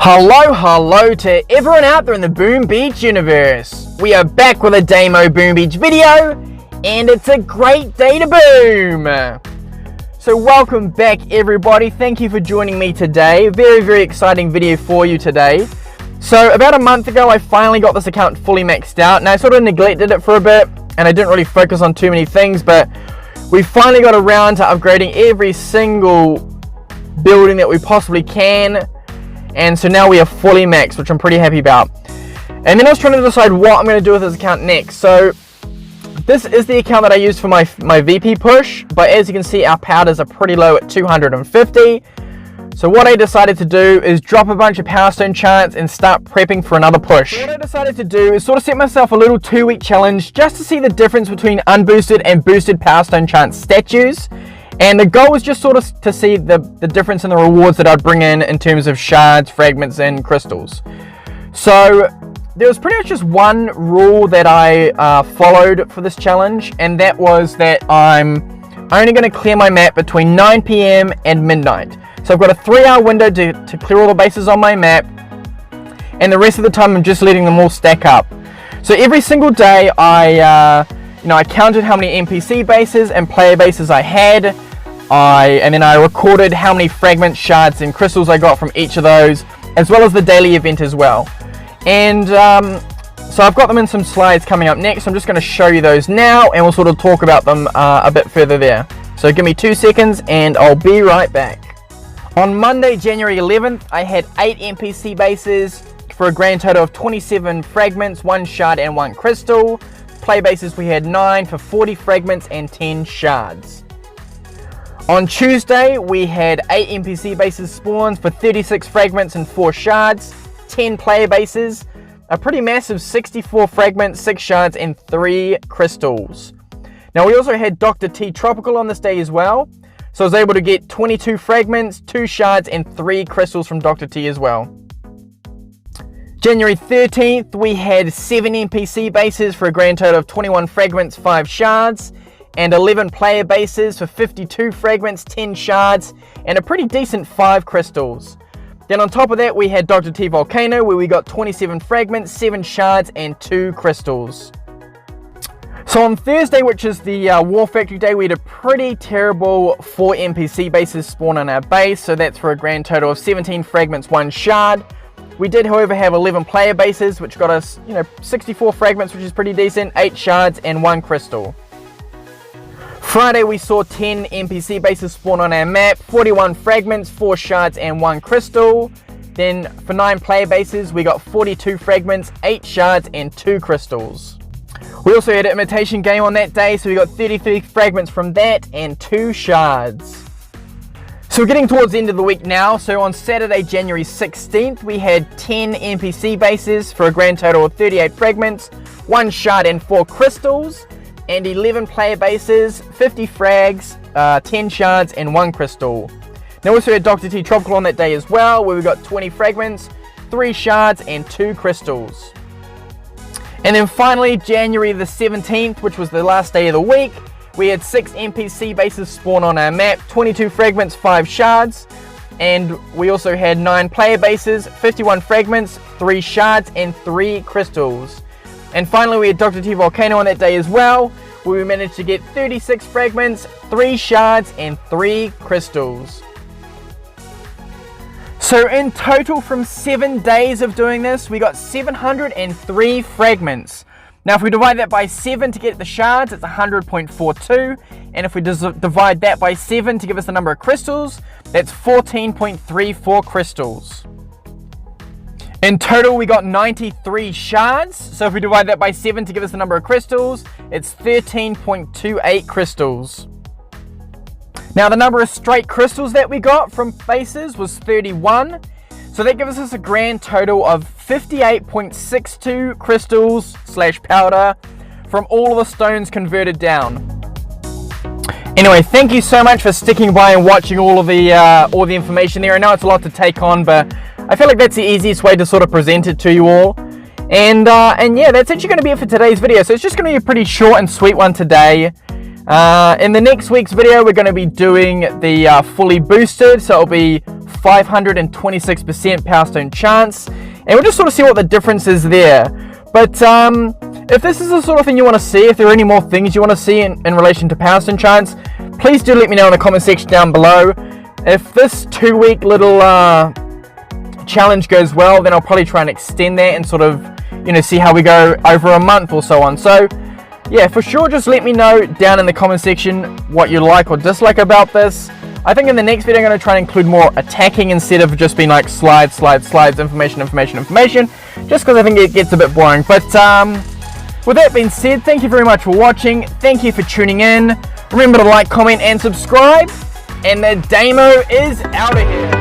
Hello to everyone out there in the Boom Beach universe. We are back with a Damo Boom Beach video, and it's a great day to boom. So welcome back everybody, thank you for joining me today. Very exciting video for you today. So about a month ago I finally got this account fully maxed out, and I sort of neglected it for a bit, and I didn't really focus on too many things, but we finally got around to upgrading every single building that we possibly can. And so now we are fully maxed, which I'm pretty happy about. And then I was trying to decide what I'm going to do with this account next. So this is the account that I used for my VP push, but as you can see our powders are pretty low at 250. So what I decided to do is drop a bunch of power stone chants and start prepping for another push. So what I decided to do is sort of set myself a little 2-week challenge just to see the difference between unboosted and boosted power stone chant statues. And the goal was just sort of to see the difference in the rewards that I'd bring in terms of shards, fragments, and crystals. So there was pretty much just one rule that I followed for this challenge, and that was that I'm only going to clear my map between 9 PM and midnight. So I've got a 3-hour window to clear all the bases on my map, and the rest of the time I'm just letting them all stack up. So every single day I counted how many NPC bases and player bases I had. And then I recorded how many fragments, shards, and crystals I got from each of those, as well as the daily event as well. And so I've got them in some slides coming up next. I'm just going to show you those now, and we'll sort of talk about them a bit further there. So give me 2 seconds, and I'll be right back. On Monday, January 11th, I had 8 NPC bases for a grand total of 27 fragments, 1 shard, and 1 crystal. Play bases we had 9 for 40 fragments and 10 shards. On Tuesday we had 8 NPC bases spawns for 36 fragments and 4 shards, 10 player bases, a pretty massive 64 fragments, 6 shards and 3 crystals. Now we also had Dr. T Tropical on this day as well, so I was able to get 22 fragments, 2 shards and 3 crystals from Dr. T as well. January 13th, we had 7 NPC bases for a grand total of 21 fragments, 5 shards, and 11 player bases for 52 fragments, 10 shards, and a pretty decent 5 crystals. Then on top of that, we had Dr. T Volcano, where we got 27 fragments, 7 shards, and 2 crystals. So on Thursday, which is the War Factory day, we had a pretty terrible 4 NPC bases spawn on our base, so that's for a grand total of 17 fragments, 1 shard. We did, however, have 11 player bases, which got us, 64 fragments, which is pretty decent, 8 shards, and 1 crystal. Friday, we saw 10 NPC bases spawn on our map, 41 fragments, 4 shards, and 1 crystal. Then, for 9 player bases, we got 42 fragments, 8 shards, and 2 crystals. We also had an imitation game on that day, so we got 33 fragments from that, and 2 shards. So we're getting towards the end of the week now. So on Saturday, January 16th, we had 10 NPC bases for a grand total of 38 fragments, 1 shard and 4 crystals, and 11 player bases, 50 frags, 10 shards and 1 crystal. Now we also had Dr. T Tropical on that day as well, where we got 20 fragments, 3 shards and 2 crystals. And then finally, January the 17th, which was the last day of the week, we had 6 NPC bases spawn on our map, 22 fragments, 5 shards, and we also had 9 player bases, 51 fragments, 3 shards, and 3 crystals. And finally, we had Dr. T Volcano on that day as well, where we managed to get 36 fragments, 3 shards, and 3 crystals. So in total, from 7 days of doing this, we got 703 fragments. Now if we divide that by 7 to get the shards, it's 100.42, and if we divide that by 7 to give us the number of crystals, that's 14.34 crystals. In total we got 93 shards, so if we divide that by 7 to give us the number of crystals, it's 13.28 crystals. Now the number of straight crystals that we got from bases was 31, so that gives us a grand total of 58.62 crystals / powder from all of the stones converted down. Anyway, thank you so much for sticking by and watching all the information there. I know it's a lot to take on, but I feel like that's the easiest way to sort of present it to you all. And yeah, that's actually going to be it for today's video. So it's just going to be a pretty short and sweet one today. In the next week's video, we're going to be doing the fully boosted. So it'll be 526% power stone chance, and we'll just sort of see what the difference is there. But if this is the sort of thing you want to see, if there are any more things you want to see in relation to power stone chance, please do let me know in the comment section down below. If this 2-week little challenge goes well, then I'll probably try and extend that and sort of, you know, see how we go over a month or so on. So yeah, for sure, just let me know down in the comment section what you like or dislike about this. I think in the next video I'm going to try and include more attacking instead of just being like slides, information, just because I think it gets a bit boring. But with that being said, thank you very much for watching. Thank you for tuning in. Remember to like, comment, and subscribe. And the Damo is out of here.